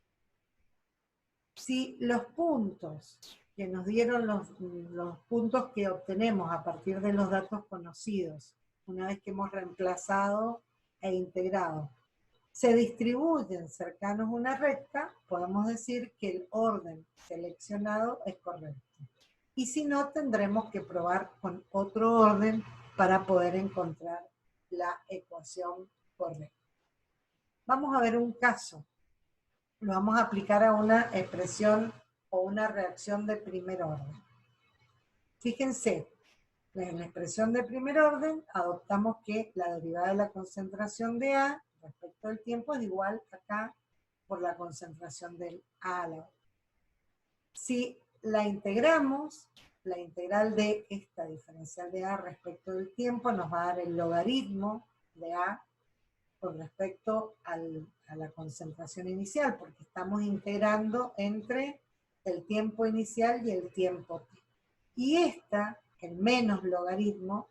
Si los puntos que nos dieron los puntos que obtenemos a partir de los datos conocidos, una vez que hemos reemplazado e integrado, se distribuyen cercanos a una recta, podemos decir que el orden seleccionado es correcto. Y si no, tendremos que probar con otro orden para poder encontrar la ecuación correcta. Vamos a ver un caso. Lo vamos a aplicar a una expresión o una reacción de primer orden. Fíjense, en la expresión de primer orden adoptamos que la derivada de la concentración de A respecto del tiempo es igual acá por la concentración del A a la O. Si la integramos, la integral de esta diferencial de A respecto del tiempo nos va a dar el logaritmo de A con respecto a la concentración inicial, porque estamos integrando entre el tiempo inicial y el tiempo t. Y esta, el menos logaritmo,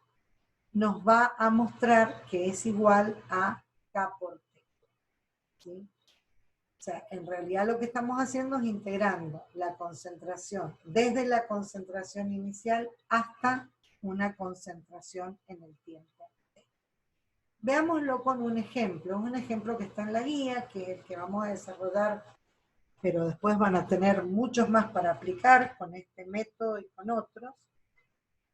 nos va a mostrar que es igual a k por t. ¿Sí? O sea, en realidad lo que estamos haciendo es integrando la concentración desde la concentración inicial hasta una concentración en el tiempo. Veámoslo con un ejemplo que está en la guía, que es el que vamos a desarrollar, pero después van a tener muchos más para aplicar con este método y con otros.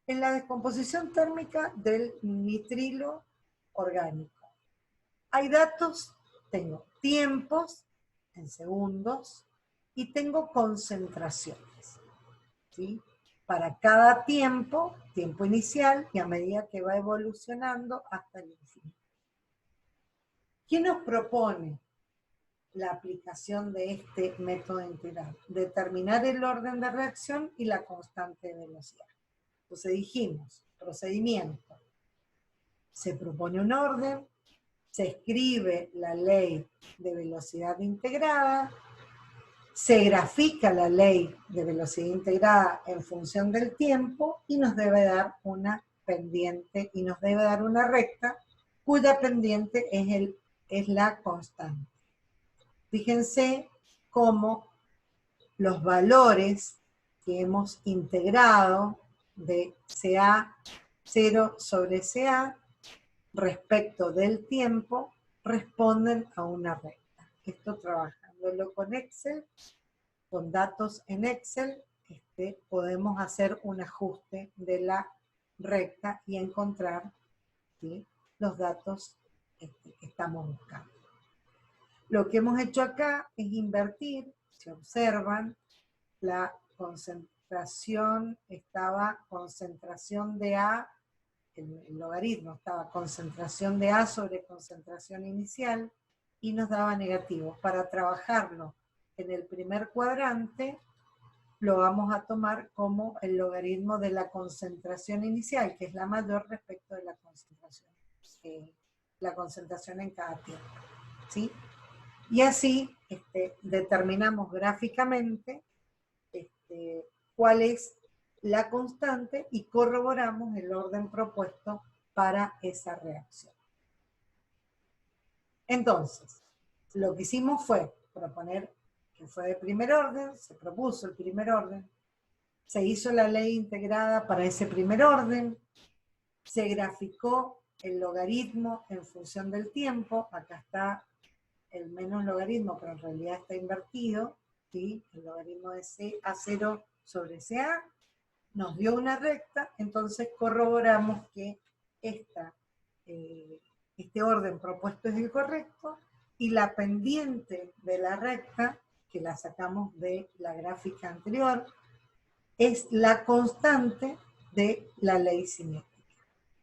En la descomposición térmica del nitrilo orgánico. Hay datos, tengo tiempos en segundos y tengo concentraciones, ¿sí? Para cada tiempo inicial y a medida que va evolucionando hasta el infinito. ¿Quién nos propone la aplicación de este método integral? Determinar el orden de reacción y la constante de velocidad. Entonces dijimos, procedimiento. Se propone un orden, se escribe la ley de velocidad integrada, se grafica la ley de velocidad integrada en función del tiempo y nos debe dar una pendiente y nos debe dar una recta cuya pendiente es la constante. Fíjense cómo los valores que hemos integrado de CA0 sobre CA respecto del tiempo responden a una recta. Esto trabajándolo con Excel, con datos en Excel, podemos hacer un ajuste de la recta y encontrar, ¿sí?, los datos que estamos buscando. Lo que hemos hecho acá es invertir, si observan, la concentración estaba concentración de A, el logaritmo estaba concentración de A sobre concentración inicial y nos daba negativo. Para trabajarlo en el primer cuadrante, lo vamos a tomar como el logaritmo de la concentración inicial, que es la mayor respecto de la concentración en cada tiempo, ¿sí? Y así determinamos gráficamente cuál es la constante y corroboramos el orden propuesto para esa reacción. Entonces, lo que hicimos fue proponer que fue de primer orden, se propuso el primer orden, se hizo la ley integrada para ese primer orden, se graficó el logaritmo en función del tiempo, acá está el menos logaritmo, pero en realidad está invertido, ¿sí? El logaritmo de CA0 sobre CA, nos dio una recta, entonces corroboramos que este orden propuesto es el correcto, y la pendiente de la recta, que la sacamos de la gráfica anterior, es la constante de la ley cinética.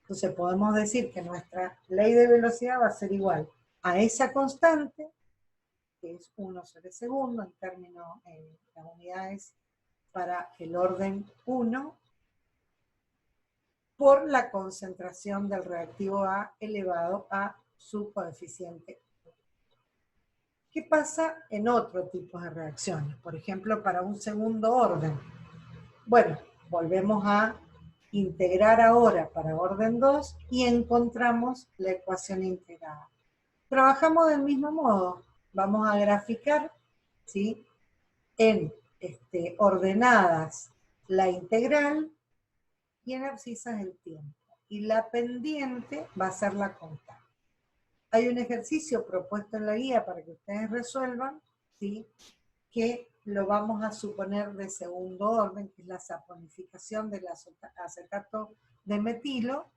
Entonces podemos decir que nuestra ley de velocidad va a ser igual a esa constante, que es 1 sobre segundo en términos de las unidades para el orden 1, por la concentración del reactivo A elevado a su coeficiente. ¿Qué pasa en otro tipo de reacciones? Por ejemplo, para un segundo orden. Bueno, volvemos a integrar ahora para orden 2 y encontramos la ecuación integrada. Trabajamos del mismo modo. Vamos a graficar, ¿sí?, en ordenadas la integral y en abscisas el tiempo. Y la pendiente va a ser la constante. Hay un ejercicio propuesto en la guía para que ustedes resuelvan, ¿sí?, que lo vamos a suponer de segundo orden, que es la saponificación del acetato de metilo.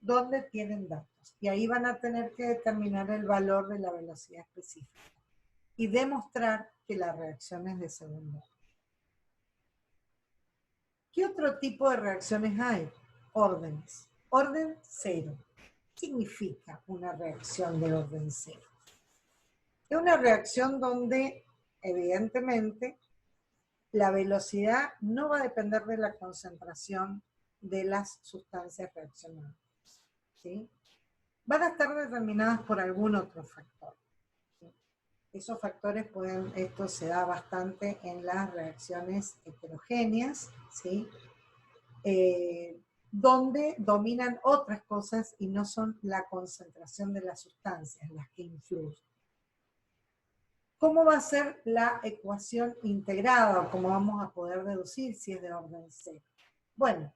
donde tienen datos. Y ahí van a tener que determinar el valor de la velocidad específica y demostrar que la reacción es de segundo orden. ¿Qué otro tipo de reacciones hay? Órdenes. Orden cero. ¿Qué significa una reacción de orden cero? Es una reacción donde, evidentemente, la velocidad no va a depender de la concentración de las sustancias reaccionantes, ¿sí? Van a estar determinadas por algún otro factor, ¿sí? Esos factores esto se da bastante en las reacciones heterogéneas, ¿sí? Donde dominan otras cosas y no son la concentración de las sustancias las que influyen. ¿Cómo va a ser la ecuación integrada o cómo vamos a poder deducir si es de orden cero? Bueno,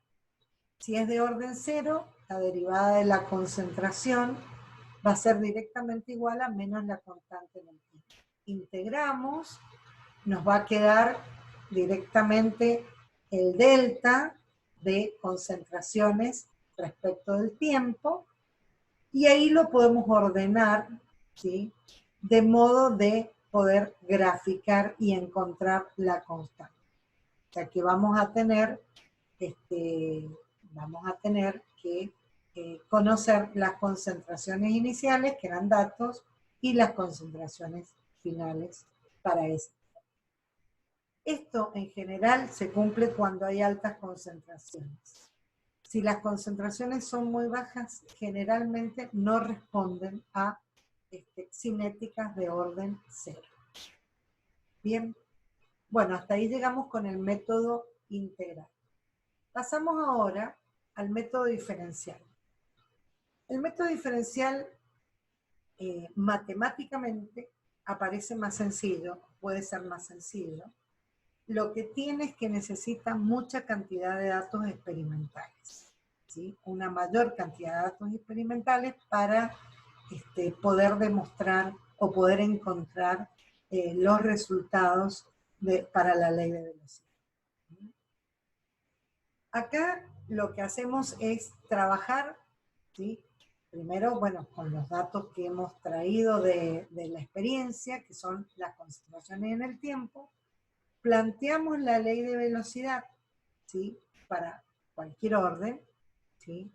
si es de orden cero, la derivada de la concentración va a ser directamente igual a menos la constante en el tiempo. Integramos, nos va a quedar directamente el delta de concentraciones respecto del tiempo, y ahí lo podemos ordenar, ¿sí? De modo de poder graficar y encontrar la constante. O sea que vamos a tener que conocer las concentraciones iniciales, que eran datos, y las concentraciones finales para eso. Esto en general se cumple cuando hay altas concentraciones. Si las concentraciones son muy bajas, generalmente no responden a cinéticas de orden cero. Bien, bueno, hasta ahí llegamos con el método integral. Pasamos ahora al método diferencial. El método diferencial matemáticamente aparece más sencillo, puede ser más sencillo. Lo que tiene es que necesita mucha cantidad de datos experimentales, ¿sí? Una mayor cantidad de datos experimentales para poder demostrar o poder encontrar los resultados para la ley de velocidad. Acá lo que hacemos es trabajar, ¿sí? Primero, bueno, con los datos que hemos traído de la experiencia, que son las concentraciones en el tiempo, planteamos la ley de velocidad, ¿sí? Para cualquier orden, ¿sí?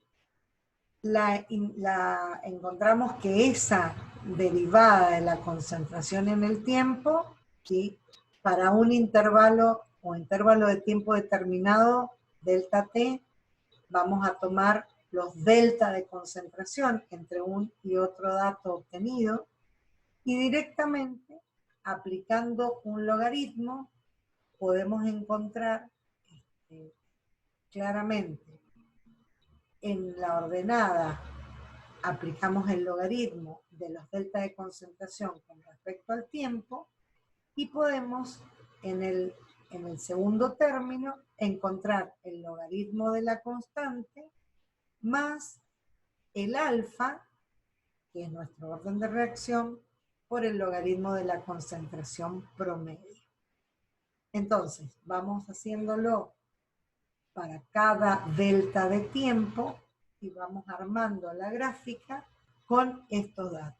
Encontramos que esa derivada de la concentración en el tiempo, ¿sí? Para un intervalo o intervalo de tiempo determinado, delta t, vamos a tomar los delta de concentración entre un y otro dato obtenido, y directamente, aplicando un logaritmo, podemos encontrar claramente en la ordenada, aplicamos el logaritmo de los delta de concentración con respecto al tiempo, y podemos en el segundo término encontrar el logaritmo de la constante más el alfa, que es nuestro orden de reacción, por el logaritmo de la concentración promedio. Entonces, vamos haciéndolo para cada delta de tiempo y vamos armando la gráfica con estos datos.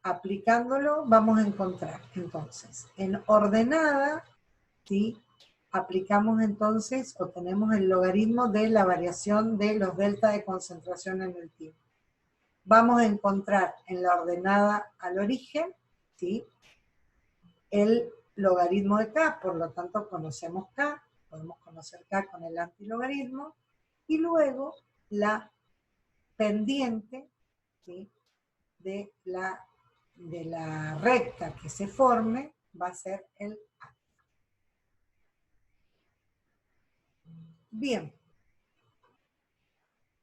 Aplicándolo vamos a encontrar, entonces, en ordenada, ¿sí? Aplicamos entonces, o tenemos el logaritmo de la variación de los delta de concentración en el tiempo. Vamos a encontrar en la ordenada al origen, ¿sí? El logaritmo de k, por lo tanto conocemos k, podemos conocer k con el antilogaritmo, y luego la pendiente, ¿sí? de la recta que se forme va a ser el A. Bien.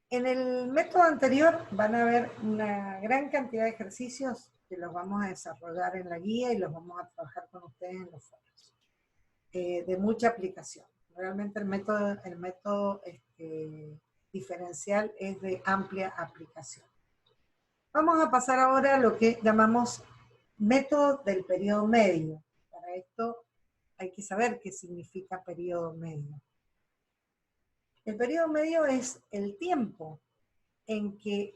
En el método anterior van a ver una gran cantidad de ejercicios que los vamos a desarrollar en la guía y los vamos a trabajar con ustedes en los foros. De mucha aplicación. Realmente el método diferencial es de amplia aplicación. Vamos a pasar ahora a lo que llamamos método del periodo medio. Para esto hay que saber qué significa periodo medio. El periodo medio es el tiempo en que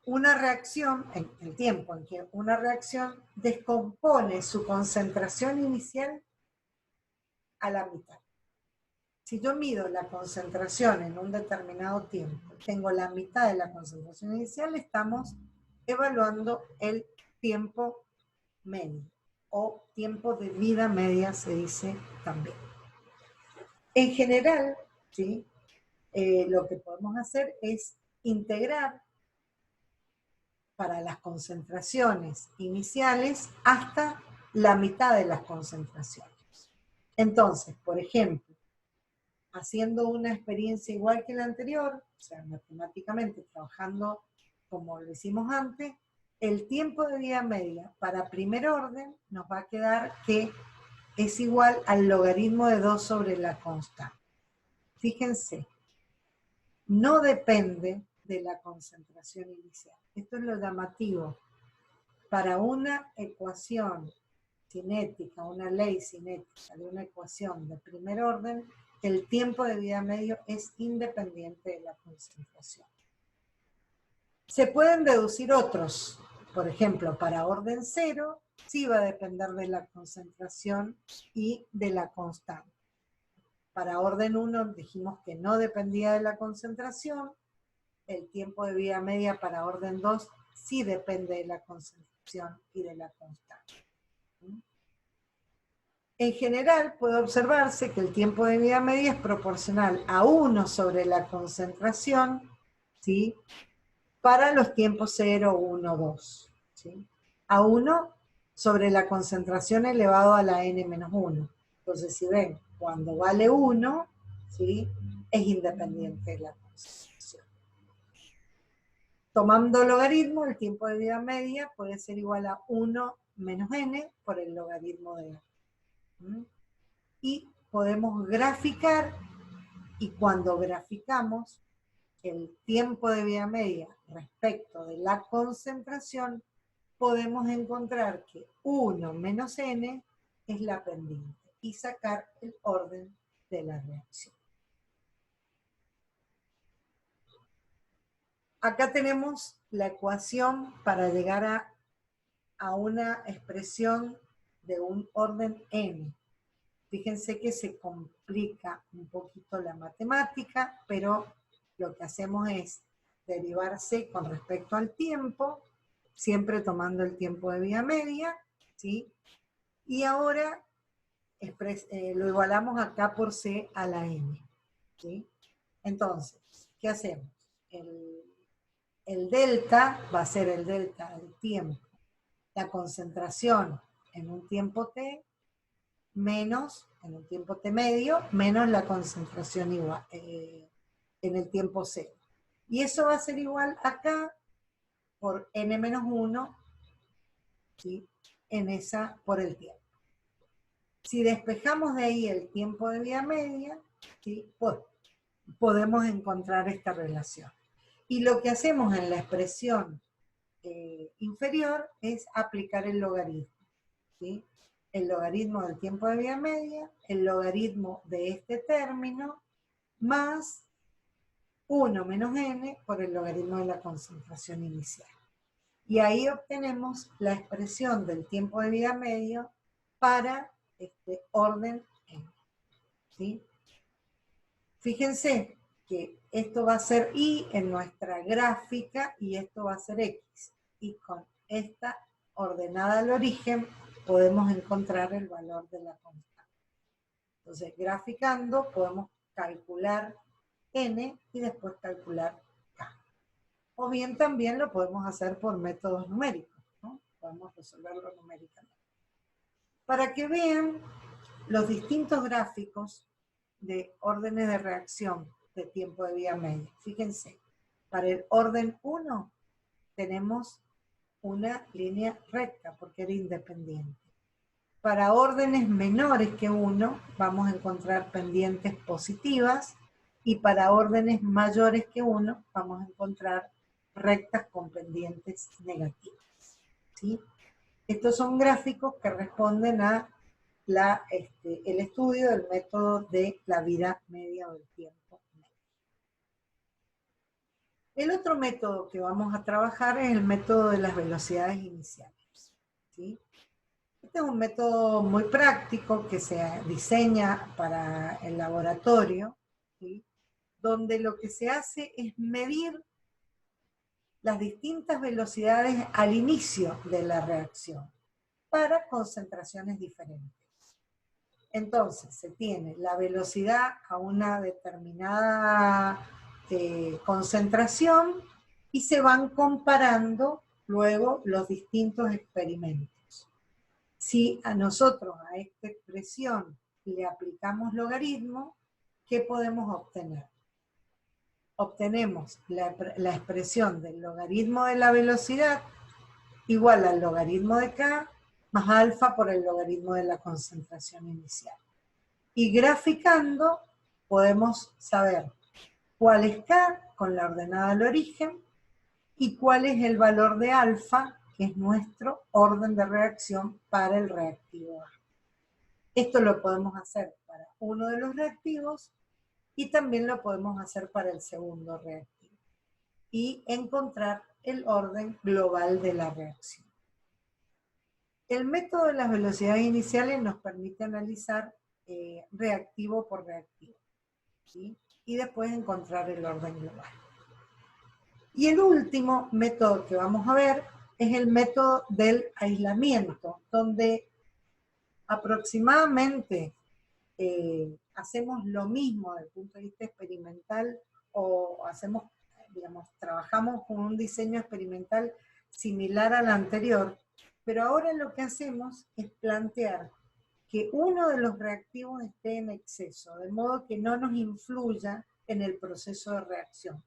una reacción, en el tiempo en que una reacción descompone su concentración inicial a la mitad. Si yo mido la concentración en un determinado tiempo, tengo la mitad de la concentración inicial, estamos evaluando el tiempo medio, o tiempo de vida media se dice también. En general, ¿sí? Lo que podemos hacer es integrar para las concentraciones iniciales hasta la mitad de las concentraciones. Entonces, por ejemplo, haciendo una experiencia igual que la anterior, o sea, matemáticamente trabajando como lo hicimos antes, el tiempo de vida media para primer orden nos va a quedar que es igual al logaritmo de 2 sobre la constante. Fíjense, no depende de la concentración inicial. Esto es lo llamativo. Para una ecuación cinética, una ley cinética de una ecuación de primer orden, el tiempo de vida medio es independiente de la concentración. Se pueden deducir otros. Por ejemplo, para orden 0, sí va a depender de la concentración y de la constante. Para orden 1 dijimos que no dependía de la concentración. El tiempo de vida media para orden 2 sí depende de la concentración y de la constante. En general puede observarse que el tiempo de vida media es proporcional a 1 sobre la concentración, ¿sí? Para los tiempos 0, 1, 2. ¿Sí? A 1 sobre la concentración elevado a la n-1. Entonces, si ven, cuando vale 1, ¿sí? Es independiente de la concentración. Tomando logaritmo, el tiempo de vida media puede ser igual a 1 menos n por el logaritmo de a. Y podemos graficar, y cuando graficamos el tiempo de vida media respecto de la concentración, podemos encontrar que 1 menos n es la pendiente y sacar el orden de la reacción. Acá tenemos la ecuación para llegar a una expresión de un orden n. Fíjense que se complica un poquito la matemática, pero lo que hacemos es derivarse con respecto al tiempo, siempre tomando el tiempo de vida media, ¿sí? Y ahora lo igualamos acá por c a la n, ¿sí? Entonces, ¿qué hacemos? El delta va a ser el delta del tiempo, la concentración en un tiempo t, menos, en un tiempo t medio, menos la concentración igual, en el tiempo 0. Y eso va a ser igual acá por n-1, ¿sí? Por el tiempo. Si despejamos de ahí el tiempo de vida media, ¿sí? Pues podemos encontrar esta relación. Y lo que hacemos en la expresión inferior es aplicar el logaritmo, ¿sí? El logaritmo del tiempo de vida media, el logaritmo de este término, más 1 menos n por el logaritmo de la concentración inicial. Y ahí obtenemos la expresión del tiempo de vida medio para este orden n, ¿sí? Fíjense que esto va a ser y en nuestra gráfica y esto va a ser x. Y con esta ordenada al origen podemos encontrar el valor de la constante. Entonces, graficando podemos calcular n y después calcular k. O bien también lo podemos hacer por métodos numéricos, ¿no? Podemos resolverlo numéricamente. Para que vean los distintos gráficos de órdenes de reacción de tiempo de vida media. Fíjense, para el orden 1 tenemos una línea recta porque era independiente. Para órdenes menores que 1 vamos a encontrar pendientes positivas y para órdenes mayores que 1 vamos a encontrar rectas con pendientes negativas, ¿sí? Estos son gráficos que responden a el estudio del método de la vida media o del tiempo medio. El otro método que vamos a trabajar es el método de las velocidades iniciales, ¿sí? Este es un método muy práctico que se diseña para el laboratorio, ¿sí? Donde lo que se hace es medir las distintas velocidades al inicio de la reacción para concentraciones diferentes. Entonces, se tiene la velocidad a una determinada concentración y se van comparando luego los distintos experimentos. Si a nosotros, a esta expresión, le aplicamos logaritmo, ¿qué podemos obtener? Obtenemos la expresión del logaritmo de la velocidad igual al logaritmo de k más alfa por el logaritmo de la concentración inicial. Y graficando podemos saber cuál es k con la ordenada del origen y cuál es el valor de alfa, que es nuestro orden de reacción para el reactivo A. Esto lo podemos hacer para uno de los reactivos y también lo podemos hacer para el segundo reactivo. Y encontrar el orden global de la reacción. El método de las velocidades iniciales nos permite analizar reactivo por reactivo, ¿sí? Y después encontrar el orden global. Y el último método que vamos a ver es el método del aislamiento, donde aproximadamente hacemos lo mismo desde el punto de vista experimental o hacemos, digamos, trabajamos con un diseño experimental similar al anterior, pero ahora lo que hacemos es plantear que uno de los reactivos esté en exceso, de modo que no nos influya en el proceso de reacción.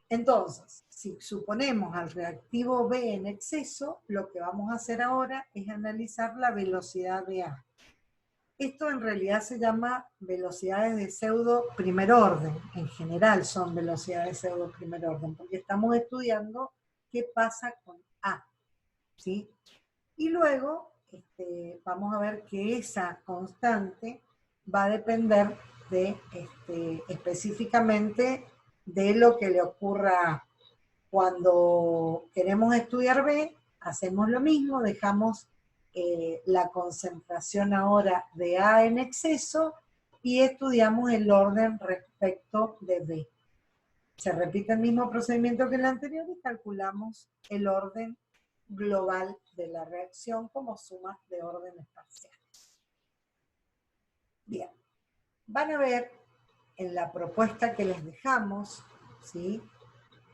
Entonces, si suponemos al reactivo B en exceso, lo que vamos a hacer ahora es analizar la velocidad de A. Esto en realidad se llama velocidades de pseudo primer orden. En general son velocidades de pseudo primer orden, porque estamos estudiando qué pasa con A, ¿sí? Y luego vamos a ver que esa constante va a depender de, específicamente de lo que le ocurra cuando queremos estudiar B, hacemos lo mismo, dejamos la concentración ahora de A en exceso y estudiamos el orden respecto de B. Se repite el mismo procedimiento que el anterior y calculamos el orden global de la reacción como sumas de órdenes parciales. Bien, van a ver en la propuesta que les dejamos, ¿sí?,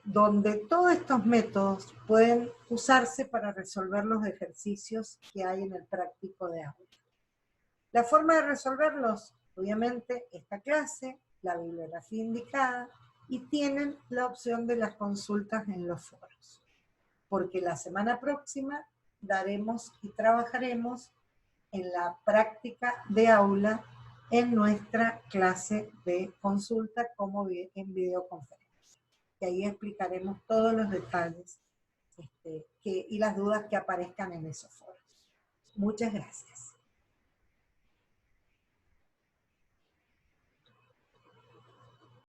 donde todos estos métodos pueden usarse para resolver los ejercicios que hay en el práctico de aula. La forma de resolverlos, obviamente, esta clase, la bibliografía indicada, y tienen la opción de las consultas en los foros. Porque la semana próxima daremos y trabajaremos en la práctica de aula en nuestra clase de consulta como en videoconferencia. Y ahí explicaremos todos los detalles y las dudas que aparezcan en esos foros. Muchas gracias.